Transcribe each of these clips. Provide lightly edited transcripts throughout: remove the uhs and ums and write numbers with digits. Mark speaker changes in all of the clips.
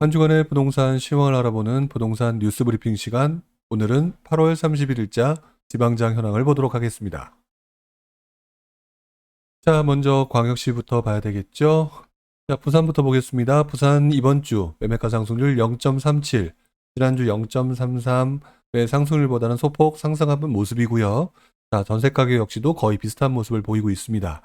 Speaker 1: 한 주간의 부동산 시황을 알아보는 부동산 뉴스 브리핑 시간. 오늘은 8월 31일자 지방장 현황을 보도록 하겠습니다. 자, 먼저 광역시부터 봐야 되겠죠. 자, 부산부터 보겠습니다. 부산 이번 주 매매가 상승률 0.37, 지난주 0.33의 상승률보다는 소폭 상승한 모습이고요. 자, 전세 가격 역시도 거의 비슷한 모습을 보이고 있습니다.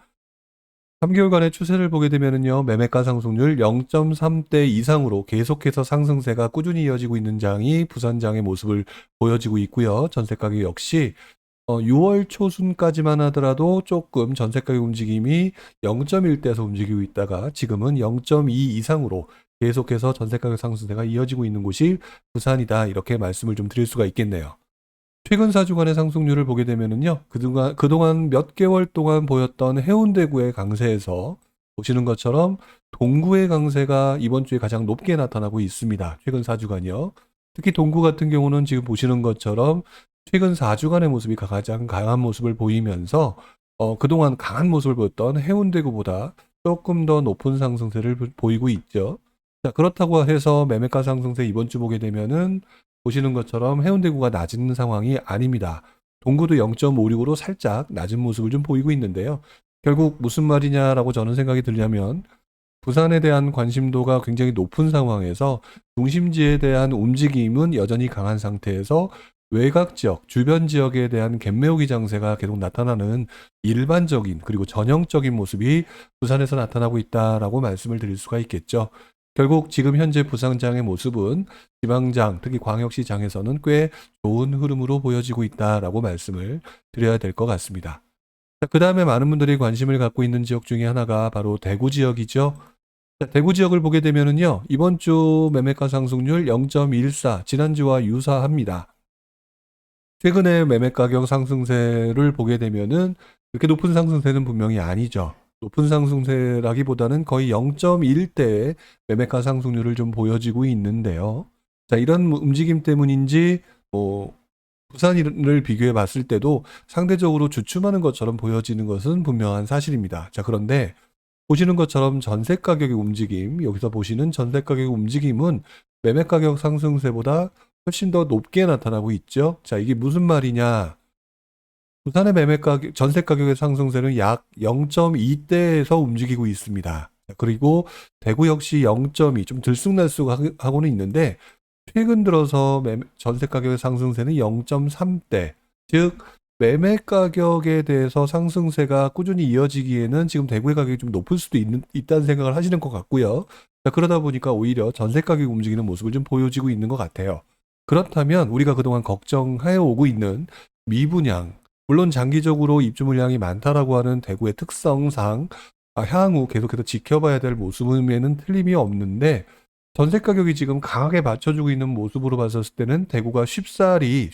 Speaker 1: 3개월간의 추세를 보게 되면요, 매매가 상승률 0.3대 이상으로 계속해서 상승세가 꾸준히 이어지고 있는 장이 부산장의 모습을 보여지고 있고요. 전세 가격 역시 6월 초순까지만 하더라도 조금 전세 가격 움직임이 0.1대에서 움직이고 있다가 지금은 0.2 이상으로 계속해서 전세 가격 상승세가 이어지고 있는 곳이 부산이다, 이렇게 말씀을 좀 드릴 수가 있겠네요. 최근 4주간의 상승률을 보게 되면은요, 그동안 몇 개월 동안 보였던 해운대구의 강세에서 보시는 것처럼 동구의 강세가 이번 주에 가장 높게 나타나고 있습니다. 최근 4주간이요. 특히 동구 같은 경우는 지금 보시는 것처럼 최근 4주간의 모습이 가장 강한 모습을 보이면서 그동안 강한 모습을 보였던 해운대구보다 조금 더 높은 상승세를 보이고 있죠. 자, 그렇다고 해서 매매가 상승세 이번 주 보게 되면은 보시는 것처럼 해운대구가 낮은 상황이 아닙니다. 동구도 0.56으로 살짝 낮은 모습을 좀 보이고 있는데요. 결국 무슨 말이냐라고 저는 생각이 들려면, 부산에 대한 관심도가 굉장히 높은 상황에서 중심지에 대한 움직임은 여전히 강한 상태에서 외곽 지역, 주변 지역에 대한 갭매우기 장세가 계속 나타나는 일반적인 그리고 전형적인 모습이 부산에서 나타나고 있다라고 말씀을 드릴 수가 있겠죠. 결국 지금 현재 부산장의 모습은 지방장, 특히 광역시장에서는 꽤 좋은 흐름으로 보여지고 있다라고 말씀을 드려야 될 것 같습니다. 그 다음에 많은 분들이 관심을 갖고 있는 지역 중에 하나가 바로 대구 지역이죠. 자, 대구 지역을 보게 되면은요, 이번 주 매매가 상승률 0.14, 지난주와 유사합니다. 최근에 매매 가격 상승세를 보게 되면은 그렇게 높은 상승세는 분명히 아니죠. 높은 상승세라기보다는 거의 0.1대의 매매가 상승률을 좀 보여지고 있는데요. 자, 이런 움직임 때문인지 부산을 비교해 봤을 때도 상대적으로 주춤하는 것처럼 보여지는 것은 분명한 사실입니다. 자, 그런데 보시는 것처럼 전세 가격의 움직임, 여기서 보시는 전세 가격의 움직임은 매매 가격 상승세보다 훨씬 더 높게 나타나고 있죠. 자, 이게 무슨 말이냐? 부산의 매매 가격, 전세 가격의 상승세는 약 0.2대에서 움직이고 있습니다. 그리고 대구 역시 0.2, 좀 들쑥날쑥하고는 있는데, 최근 들어서 전세 가격의 상승세는 0.3대, 즉 매매 가격에 대해서 상승세가 꾸준히 이어지기에는 지금 대구의 가격이 좀 높을 수도 있다는 생각을 하시는 것 같고요. 자, 그러다 보니까 오히려 전세 가격이 움직이는 모습을 좀 보여지고 있는 것 같아요. 그렇다면 우리가 그동안 걱정해 오고 있는 미분양, 물론 장기적으로 입주 물량이 많다라고 하는 대구의 특성상 향후 계속해서 지켜봐야 될 모습에는 틀림이 없는데, 전세 가격이 지금 강하게 받쳐주고 있는 모습으로 봤을 때는 대구가 쉽사리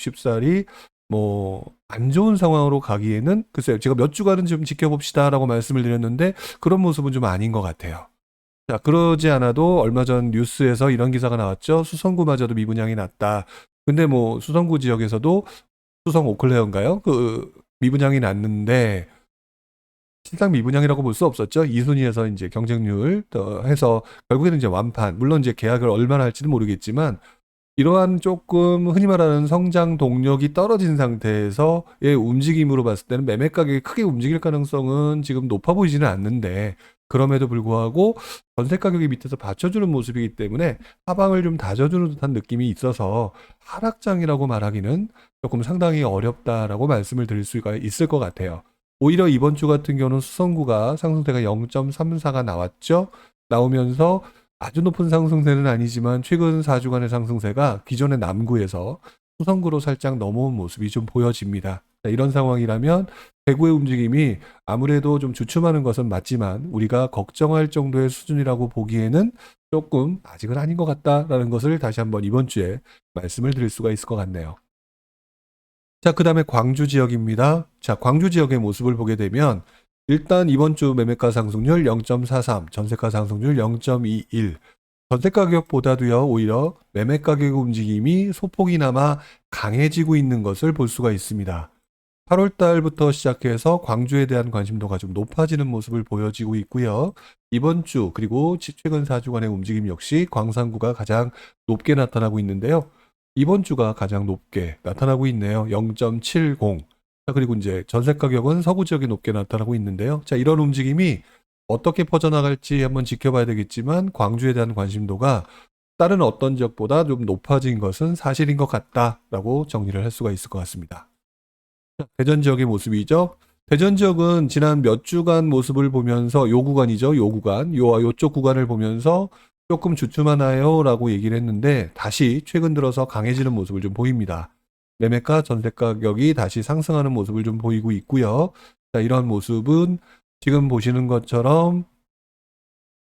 Speaker 1: 안 좋은 상황으로 가기에는, 글쎄요, 제가 몇 주간은 좀 지켜봅시다라고 말씀을 드렸는데 그런 모습은 좀 아닌 것 같아요. 자, 그러지 않아도 얼마 전 뉴스에서 이런 기사가 나왔죠. 수성구마저도 미분양이 났다. 근데 수성구 지역에서도 수성 오클레어인가요? 그 미분양이 났는데 실상 미분양이라고 볼 수 없었죠. 2순위에서 이제 경쟁률 해서 결국에는 이제 완판. 물론 이제 계약을 얼마나 할지는 모르겠지만, 이러한 조금 흔히 말하는 성장 동력이 떨어진 상태에서의 움직임으로 봤을 때는 매매 가격이 크게 움직일 가능성은 지금 높아 보이지는 않는데, 그럼에도 불구하고 전세 가격이 밑에서 받쳐주는 모습이기 때문에 하방을 좀 다져주는 듯한 느낌이 있어서 하락장이라고 말하기는 조금 상당히 어렵다라고 말씀을 드릴 수가 있을 것 같아요. 오히려 이번 주 같은 경우는 수성구가 상승세가 0.34가 나왔죠. 나오면서 아주 높은 상승세는 아니지만 최근 4주간의 상승세가 기존의 남구에서 수성구로 살짝 넘어온 모습이 좀 보여집니다. 자, 이런 상황이라면 대구의 움직임이 아무래도 좀 주춤하는 것은 맞지만 우리가 걱정할 정도의 수준이라고 보기에는 조금 아직은 아닌 것 같다라는 것을 다시 한번 이번 주에 말씀을 드릴 수가 있을 것 같네요. 자, 그 다음에 광주 지역입니다. 자, 광주 지역의 모습을 보게 되면 일단 이번 주 매매가 상승률 0.43, 전세가 상승률 0.21, 전세 가격보다도요, 오히려 매매 가격 움직임이 소폭이나마 강해지고 있는 것을 볼 수가 있습니다. 8월 달부터 시작해서 광주에 대한 관심도가 좀 높아지는 모습을 보여지고 있고요. 이번 주 그리고 최근 4주간의 움직임 역시 광산구가 가장 높게 나타나고 있는데요. 이번 주가 가장 높게 나타나고 있네요. 0.70. 자, 그리고 이제 전세 가격은 서구 지역이 높게 나타나고 있는데요. 자, 이런 움직임이 어떻게 퍼져나갈지 한번 지켜봐야 되겠지만 광주에 대한 관심도가 다른 어떤 지역보다 좀 높아진 것은 사실인 것 같다라고 정리를 할 수가 있을 것 같습니다. 자, 대전 지역의 모습이죠. 대전 지역은 지난 몇 주간 모습을 보면서 요 구간이죠. 요 구간, 요쪽 구간을 보면서 조금 주춤하나요? 라고 얘기를 했는데 다시 최근 들어서 강해지는 모습을 좀 보입니다. 매매가 전세 가격이 다시 상승하는 모습을 좀 보이고 있고요. 자, 이런 모습은 지금 보시는 것처럼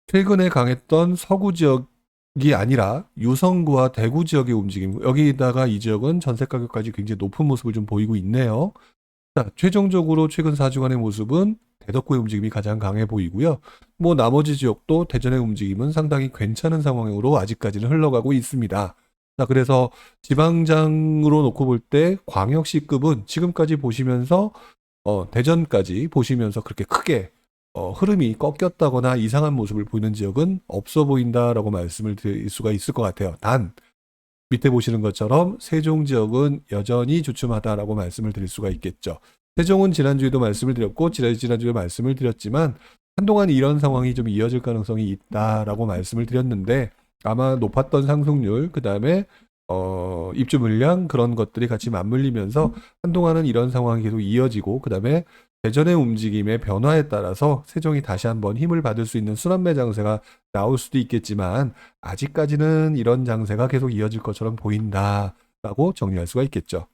Speaker 1: 최근에 강했던 서구 지역이 아니라 유성구와 대구 지역의 움직임, 여기다가 이 지역은 전세 가격까지 굉장히 높은 모습을 좀 보이고 있네요. 자, 최종적으로 최근 4주간의 모습은 대덕구의 움직임이 가장 강해 보이고요. 뭐 나머지 지역도 대전의 움직임은 상당히 괜찮은 상황으로 아직까지는 흘러가고 있습니다. 자, 그래서 지방장으로 놓고 볼 때 광역시급은 지금까지 보시면서 대전까지 보시면서 그렇게 크게 흐름이 꺾였다거나 이상한 모습을 보이는 지역은 없어 보인다라고 말씀을 드릴 수가 있을 것 같아요. 단 밑에 보시는 것처럼 세종 지역은 여전히 주춤하다라고 말씀을 드릴 수가 있겠죠. 세종은 지난주에도 말씀을 드렸고 지난주에 말씀을 드렸지만 한동안 이런 상황이 좀 이어질 가능성이 있다라고 말씀을 드렸는데 아마 높았던 상승률 그다음에 입주 물량 그런 것들이 같이 맞물리면서 한동안은 이런 상황이 계속 이어지고 그다음에 대전의 움직임의 변화에 따라서 세종이 다시 한번 힘을 받을 수 있는 순환매 장세가 나올 수도 있겠지만 아직까지는 이런 장세가 계속 이어질 것처럼 보인다라고 정리할 수가 있겠죠.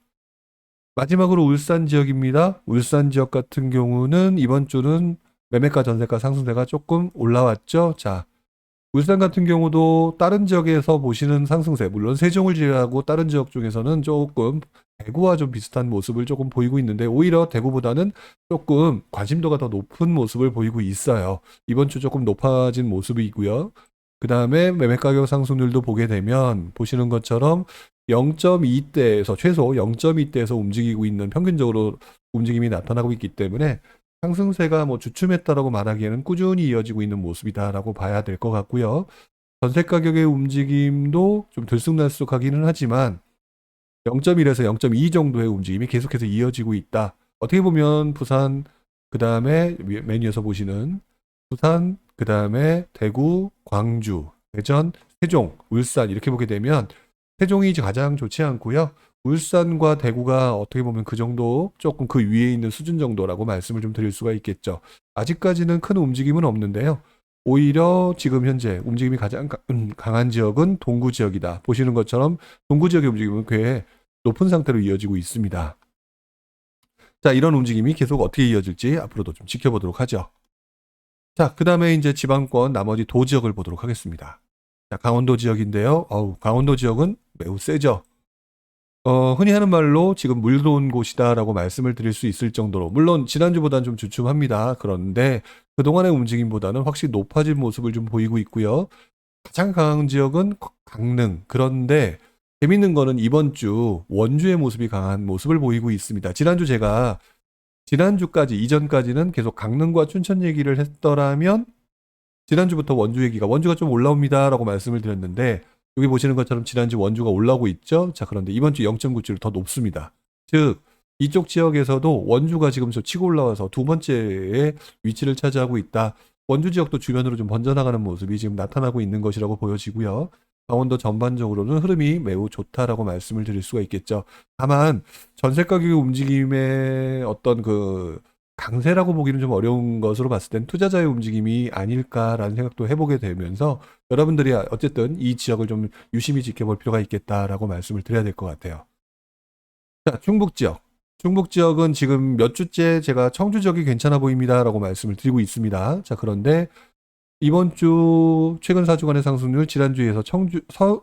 Speaker 1: 마지막으로 울산 지역입니다. 울산 지역 같은 경우는 이번 주는 매매가 전세가 상승세가 조금 올라왔죠. 자, 울산 같은 경우도 다른 지역에서 보시는 상승세, 물론 세종을 제외하고 다른 지역 중에서는 조금 대구와 좀 비슷한 모습을 조금 보이고 있는데 오히려 대구보다는 조금 관심도가 더 높은 모습을 보이고 있어요. 이번 주 조금 높아진 모습이고요. 그 다음에 매매 가격 상승률도 보게 되면 보시는 것처럼 0.2대에서 최소 0.2대에서 움직이고 있는 평균적으로 움직임이 나타나고 있기 때문에 상승세가 뭐 주춤했다라고 말하기에는 꾸준히 이어지고 있는 모습이다라고 봐야 될 것 같고요. 전세 가격의 움직임도 좀 들쑥날쑥하기는 하지만 0.1에서 0.2 정도의 움직임이 계속해서 이어지고 있다. 어떻게 보면 부산, 그 다음에 메뉴에서 보시는 부산, 그 다음에 대구, 광주, 대전, 세종, 울산 이렇게 보게 되면 세종이 이제 가장 좋지 않고요. 울산과 대구가 어떻게 보면 그 정도 조금 그 위에 있는 수준 정도라고 말씀을 좀 드릴 수가 있겠죠. 아직까지는 큰 움직임은 없는데요. 오히려 지금 현재 움직임이 가장 강한 지역은 동구 지역이다. 보시는 것처럼 동구 지역의 움직임은 꽤 높은 상태로 이어지고 있습니다. 자, 이런 움직임이 계속 어떻게 이어질지 앞으로도 좀 지켜보도록 하죠. 자, 그 다음에 이제 지방권 나머지 도 지역을 보도록 하겠습니다. 자, 강원도 지역인데요. 강원도 지역은 매우 세죠. 흔히 하는 말로 지금 물 들어온 곳이다라고 말씀을 드릴 수 있을 정도로 물론 지난주보다는 좀 주춤합니다. 그런데 그동안의 움직임보다는 확실히 높아진 모습을 좀 보이고 있고요. 가장 강한 지역은 강릉. 그런데 재밌는 거는 이번 주 원주의 모습이 강한 모습을 보이고 있습니다. 지난주까지 이전까지는 계속 강릉과 춘천 얘기를 했더라면 지난주부터 원주가 좀 올라옵니다라고 말씀을 드렸는데 여기 보시는 것처럼 지난주 원주가 올라오고 있죠. 자, 그런데 이번 주 0.97로 더 높습니다. 즉 이쪽 지역에서도 원주가 지금 저 치고 올라와서 두 번째의 위치를 차지하고 있다. 원주 지역도 주변으로 좀 번져나가는 모습이 지금 나타나고 있는 것이라고 보여지고요. 강원도 전반적으로는 흐름이 매우 좋다라고 말씀을 드릴 수가 있겠죠. 다만 전세 가격의 움직임의 어떤 그 강세라고 보기는 좀 어려운 것으로 봤을 땐 투자자의 움직임이 아닐까라는 생각도 해보게 되면서 여러분들이 어쨌든 이 지역을 좀 유심히 지켜볼 필요가 있겠다라고 말씀을 드려야 될 것 같아요. 자, 충북 지역. 충북 지역은 지금 몇 주째 제가 청주 지역이 괜찮아 보입니다라고 말씀을 드리고 있습니다. 자, 그런데 이번 주 최근 4주간의 상승률 지난주에서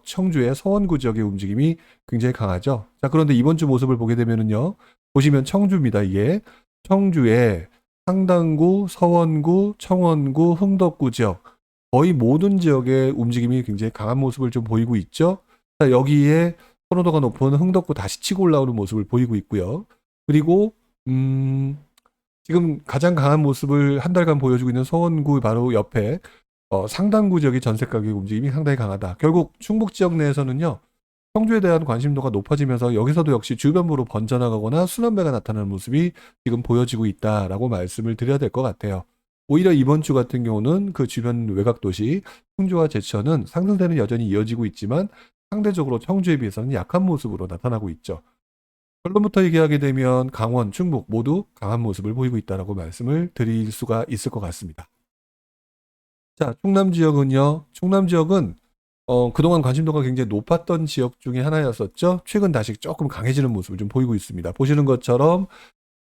Speaker 1: 청주의 서원구 지역의 움직임이 굉장히 강하죠. 자, 그런데 이번 주 모습을 보게 되면은요. 보시면 청주입니다. 이게 청주의 상당구, 서원구, 청원구, 흥덕구 지역 거의 모든 지역의 움직임이 굉장히 강한 모습을 좀 보이고 있죠. 자, 여기에 선호도가 높은 흥덕구 다시 치고 올라오는 모습을 보이고 있고요. 그리고 지금 가장 강한 모습을 한 달간 보여주고 있는 서원구 바로 옆에 상당구 지역의 전세 가격 움직임이 상당히 강하다. 결국 충북 지역 내에서는요. 청주에 대한 관심도가 높아지면서 여기서도 역시 주변부로 번져나가거나 순환매가 나타나는 모습이 지금 보여지고 있다라고 말씀을 드려야 될 것 같아요. 오히려 이번 주 같은 경우는 그 주변 외곽 도시 충주와 제천은 상승세는 여전히 이어지고 있지만 상대적으로 청주에 비해서는 약한 모습으로 나타나고 있죠. 결론부터 얘기하게 되면 강원, 충북 모두 강한 모습을 보이고 있다라고 말씀을 드릴 수가 있을 것 같습니다. 자, 충남 지역은요. 충남 지역은 그동안 관심도가 굉장히 높았던 지역 중에 하나였었죠. 최근 다시 조금 강해지는 모습을 좀 보이고 있습니다. 보시는 것처럼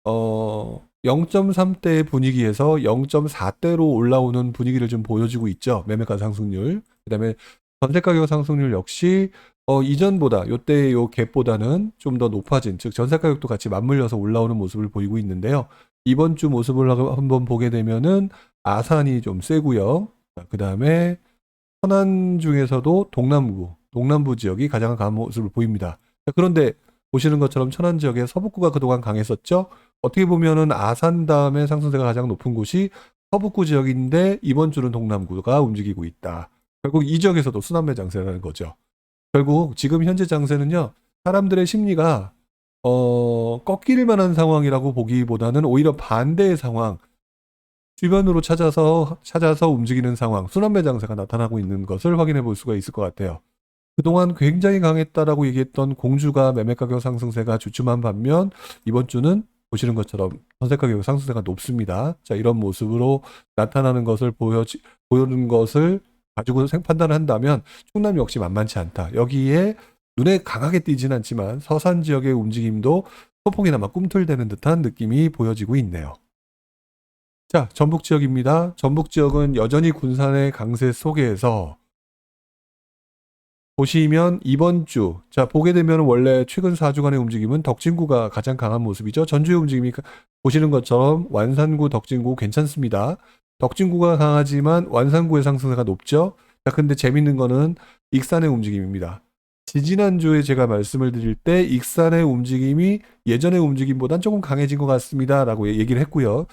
Speaker 1: 0.3대의 분위기에서 0.4대로 올라오는 분위기를 좀 보여주고 있죠. 매매가 상승률. 그다음에 전세 가격 상승률 역시 이전보다 요때 요 갭보다는 좀 더 높아진, 즉 전세 가격도 같이 맞물려서 올라오는 모습을 보이고 있는데요. 이번 주 모습을 한번 보게 되면은 아산이 좀 세고요. 그다음에 천안 중에서도 동남부 지역이 가장 강한 모습을 보입니다. 그런데 보시는 것처럼 천안 지역의 서북구가 그동안 강했었죠. 어떻게 보면은 아산 다음에 상승세가 가장 높은 곳이 서북구 지역인데 이번 주는 동남구가 움직이고 있다. 결국 이 지역에서도 순환매 장세라는 거죠. 결국 지금 현재 장세는요. 사람들의 심리가 꺾일 만한 상황이라고 보기보다는 오히려 반대의 상황, 주변으로 찾아서 움직이는 상황, 순환매 장세가 나타나고 있는 것을 확인해 볼 수가 있을 것 같아요. 그동안 굉장히 강했다라고 얘기했던 공주가 매매 가격 상승세가 주춤한 반면 이번 주는 보시는 것처럼 전세 가격 상승세가 높습니다. 자, 이런 모습으로 나타나는 것을 보여주는 것을 가지고 판단을 한다면 충남 역시 만만치 않다. 여기에 눈에 강하게 띄진 않지만 서산 지역의 움직임도 소폭이나마 꿈틀대는 듯한 느낌이 보여지고 있네요. 자, 전북 지역입니다. 전북 지역은 여전히 군산의 강세 속에서 보시면 이번 주, 자, 보게 되면 원래 최근 4주간의 움직임은 덕진구가 가장 강한 모습이죠. 전주의 움직임이 보시는 것처럼 완산구, 덕진구 괜찮습니다. 덕진구가 강하지만 완산구의 상승세가 높죠. 자, 근데 재밌는 거는 익산의 움직임입니다. 지지난주에 제가 말씀을 드릴 때 익산의 움직임이 예전의 움직임보단 조금 강해진 것 같습니다. 라고 얘기를 했고요.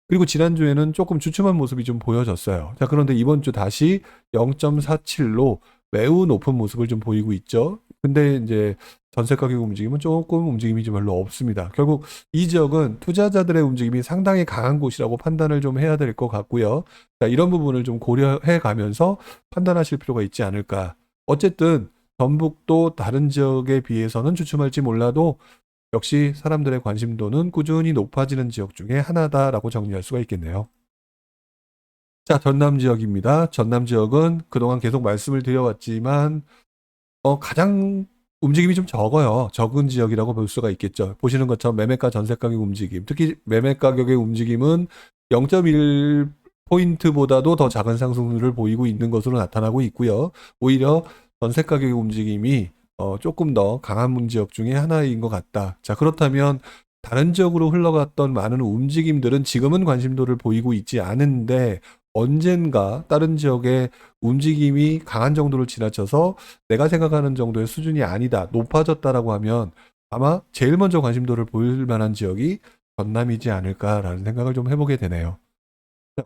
Speaker 1: 그리고 지난주에는 조금 주춤한 모습이 좀 보여졌어요. 자, 그런데 이번 주 다시 0.47로 매우 높은 모습을 좀 보이고 있죠. 근데 이제 전세 가격 움직임은 조금 움직임이 좀 별로 없습니다. 결국 이 지역은 투자자들의 움직임이 상당히 강한 곳이라고 판단을 좀 해야 될 것 같고요. 자, 이런 부분을 좀 고려해 가면서 판단하실 필요가 있지 않을까. 어쨌든 전북도 다른 지역에 비해서는 주춤할지 몰라도 역시 사람들의 관심도는 꾸준히 높아지는 지역 중에 하나다라고 정리할 수가 있겠네요. 자, 전남 지역입니다. 전남 지역은 그동안 계속 말씀을 드려왔지만 가장 움직임이 좀 적어요. 적은 지역이라고 볼 수가 있겠죠. 보시는 것처럼 매매가 전세 가격 움직임, 특히 매매 가격의 움직임은 0.1포인트보다도 더 작은 상승률을 보이고 있는 것으로 나타나고 있고요. 오히려 전세 가격의 움직임이 조금 더 강한 지역 중에 하나인 것 같다. 자, 그렇다면 다른 지역으로 흘러갔던 많은 움직임들은 지금은 관심도를 보이고 있지 않은데 언젠가 다른 지역의 움직임이 강한 정도를 지나쳐서 내가 생각하는 정도의 수준이 아니다, 높아졌다라고 하면 아마 제일 먼저 관심도를 보일 만한 지역이 전남이지 않을까라는 생각을 좀 해보게 되네요.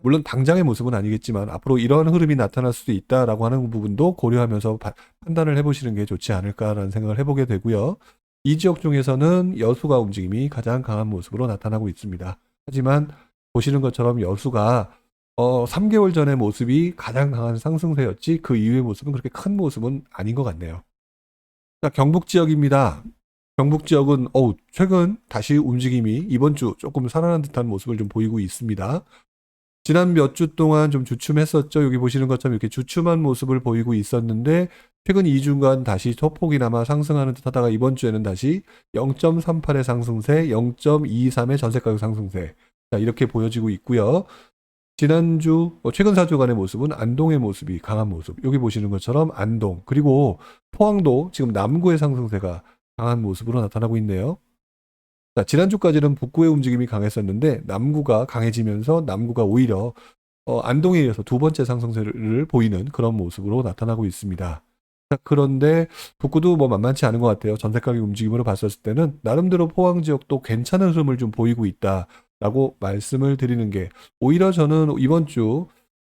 Speaker 1: 물론 당장의 모습은 아니겠지만 앞으로 이런 흐름이 나타날 수도 있다라고 하는 부분도 고려하면서 판단을 해보시는 게 좋지 않을까라는 생각을 해보게 되고요. 이 지역 중에서는 여수가 움직임이 가장 강한 모습으로 나타나고 있습니다. 하지만 보시는 것처럼 여수가 3개월 전의 모습이 가장 강한 상승세였지 그 이후의 모습은 그렇게 큰 모습은 아닌 것 같네요. 자, 경북 지역입니다. 경북 지역은 최근 다시 움직임이 이번 주 조금 살아난 듯한 모습을 좀 보이고 있습니다. 지난 몇 주 동안 좀 주춤했었죠. 여기 보시는 것처럼 이렇게 주춤한 모습을 보이고 있었는데 최근 2주간 다시 소폭이나마 상승하는 듯 하다가 이번 주에는 다시 0.38의 상승세, 0.23의 전세가격 상승세. 자, 이렇게 보여지고 있고요. 지난주 최근 4주간의 모습은 안동의 모습이 강한 모습. 여기 보시는 것처럼 안동 그리고 포항도 지금 남구의 상승세가 강한 모습으로 나타나고 있네요. 자, 지난주까지는 북구의 움직임이 강했었는데 남구가 강해지면서 남구가 오히려 안동에 이어서 두 번째 상승세를 보이는 그런 모습으로 나타나고 있습니다. 자, 그런데 북구도 뭐 만만치 않은 것 같아요. 전세 가격 움직임으로 봤었을 때는 나름대로 포항 지역도 괜찮은 흐름을 좀 보이고 있다라고 말씀을 드리는 게, 오히려 저는 이번 주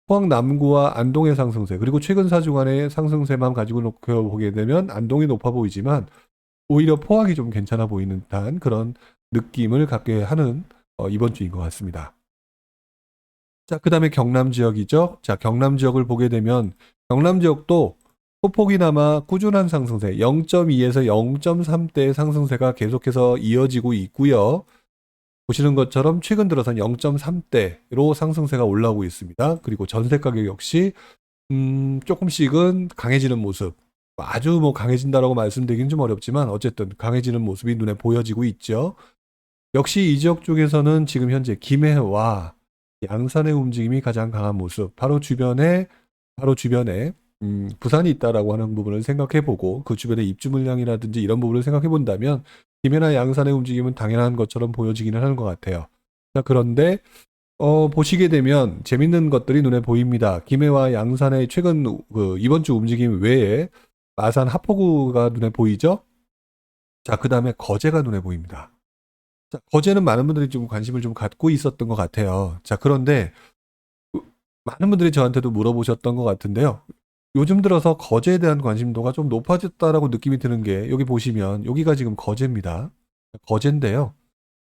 Speaker 1: 포항 남구와 안동의 상승세, 그리고 최근 4주간의 상승세만 가지고 놓고 보게 되면 안동이 높아 보이지만 오히려 포항이 좀 괜찮아 보이는 듯한 그런 느낌을 갖게 하는 이번 주인 것 같습니다. 자, 그 다음에 경남 지역이죠. 자, 경남 지역을 보게 되면 경남 지역도 소폭이나마 꾸준한 상승세, 0.2에서 0.3대의 상승세가 계속해서 이어지고 있고요. 보시는 것처럼 최근 들어선 0.3대로 상승세가 올라오고 있습니다. 그리고 전세 가격 역시 조금씩은 강해지는 모습. 아주 뭐 강해진다라고 말씀드리긴 좀 어렵지만 어쨌든 강해지는 모습이 눈에 보여지고 있죠. 역시 이 지역 쪽에서는 지금 현재 김해와 양산의 움직임이 가장 강한 모습. 바로 주변에 부산이 있다라고 하는 부분을 생각해보고 그 주변의 입주 물량이라든지 이런 부분을 생각해본다면 김해나 양산의 움직임은 당연한 것처럼 보여지기는 하는 것 같아요. 자, 그런데 보시게 되면 재밌는 것들이 눈에 보입니다. 김해와 양산의 최근 이번 주 움직임 외에 마산 하포구가 눈에 보이죠? 자, 그 다음에 거제가 눈에 보입니다. 자, 거제는 많은 분들이 좀 관심을 좀 갖고 있었던 것 같아요. 자, 그런데 많은 분들이 저한테도 물어보셨던 것 같은데요. 요즘 들어서 거제에 대한 관심도가 좀 높아졌다라고 느낌이 드는 게, 여기 보시면 여기가 지금 거제입니다. 거제인데요.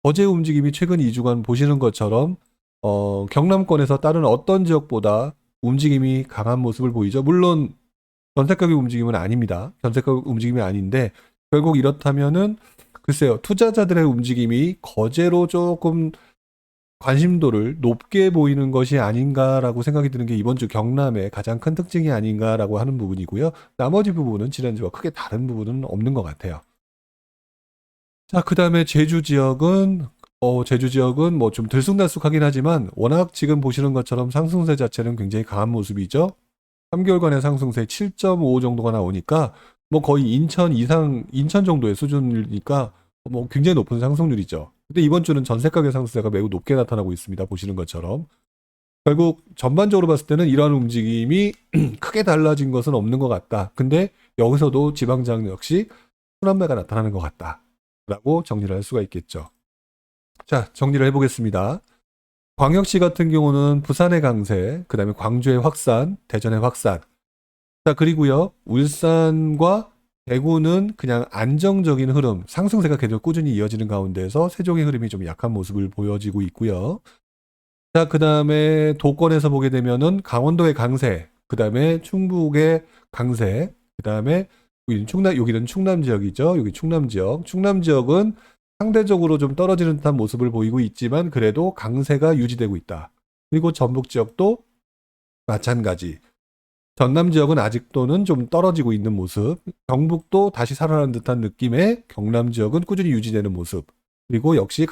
Speaker 1: 거제 움직임이 최근 2주간 보시는 것처럼 경남권에서 다른 어떤 지역보다 움직임이 강한 모습을 보이죠. 물론 전세가격 움직임은 아닙니다. 전세가격 움직임이 아닌데 결국 이렇다면은 글쎄요, 투자자들의 움직임이 거제로 조금 관심도를 높게 보이는 것이 아닌가라고 생각이 드는 게 이번 주 경남의 가장 큰 특징이 아닌가라고 하는 부분이고요. 나머지 부분은 지난주와 크게 다른 부분은 없는 것 같아요. 자, 그 다음에 제주 지역은 뭐 좀 들쑥날쑥하긴 하지만 워낙 지금 보시는 것처럼 상승세 자체는 굉장히 강한 모습이죠. 3개월간의 상승세 7.5 정도가 나오니까 뭐 거의 인천 정도의 수준이니까 뭐 굉장히 높은 상승률이죠. 근데 이번 주는 전세가격 상승세가 매우 높게 나타나고 있습니다. 보시는 것처럼. 결국 전반적으로 봤을 때는 이러한 움직임이 크게 달라진 것은 없는 것 같다. 근데 여기서도 지방장 역시 순환매가 나타나는 것 같다라고 정리를 할 수가 있겠죠. 자, 정리를 해보겠습니다. 광역시 같은 경우는 부산의 강세, 그 다음에 광주의 확산, 대전의 확산. 자, 그리고요, 울산과 대구는 그냥 안정적인 흐름, 상승세가 계속 꾸준히 이어지는 가운데서 세종의 흐름이 좀 약한 모습을 보여지고 있고요. 자, 그 다음에 도권에서 보게 되면은 강원도의 강세, 그 다음에 충북의 강세, 그 다음에 여기는 충남 지역이죠. 여기 충남 지역. 충남 지역은 상대적으로 좀 떨어지는 듯한 모습을 보이고 있지만 그래도 강세가 유지되고 있다. 그리고 전북 지역도 마찬가지. 전남 지역은 아직도는 좀 떨어지고 있는 모습, 경북도 다시 살아나는 듯한 느낌의 경남 지역은 꾸준히 유지되는 모습, 그리고 역시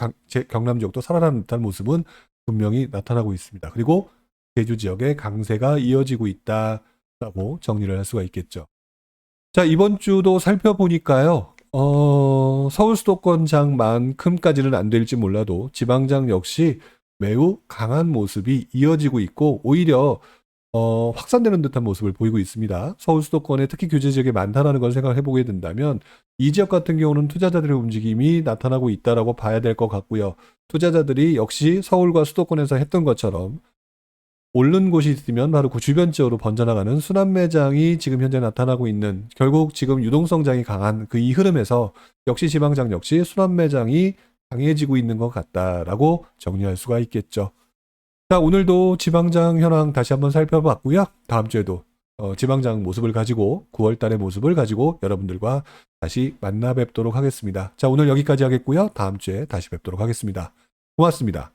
Speaker 1: 경남 지역도 살아나는 듯한 모습은 분명히 나타나고 있습니다. 그리고 제주 지역의 강세가 이어지고 있다라고 정리를 할 수가 있겠죠. 자, 이번 주도 살펴보니까요. 서울 수도권장만큼까지는 안 될지 몰라도 지방장 역시 매우 강한 모습이 이어지고 있고 오히려 확산되는 듯한 모습을 보이고 있습니다. 서울 수도권에 특히 규제 지역이 많다라는 걸 생각해 보게 된다면 이 지역 같은 경우는 투자자들의 움직임이 나타나고 있다라고 봐야 될 것 같고요. 투자자들이 역시 서울과 수도권에서 했던 것처럼 오른 곳이 있으면 바로 그 주변 지역으로 번져나가는 순환 매장이 지금 현재 나타나고 있는, 결국 지금 유동성장이 강한 그 이 흐름에서 역시 지방장 역시 순환 매장이 강해지고 있는 것 같다라고 정리할 수가 있겠죠. 자, 오늘도 지방장 현황 다시 한번 살펴봤고요. 다음 주에도 지방장 모습을 가지고 9월 달의 모습을 가지고 여러분들과 다시 만나 뵙도록 하겠습니다. 자, 오늘 여기까지 하겠고요. 다음 주에 다시 뵙도록 하겠습니다. 고맙습니다.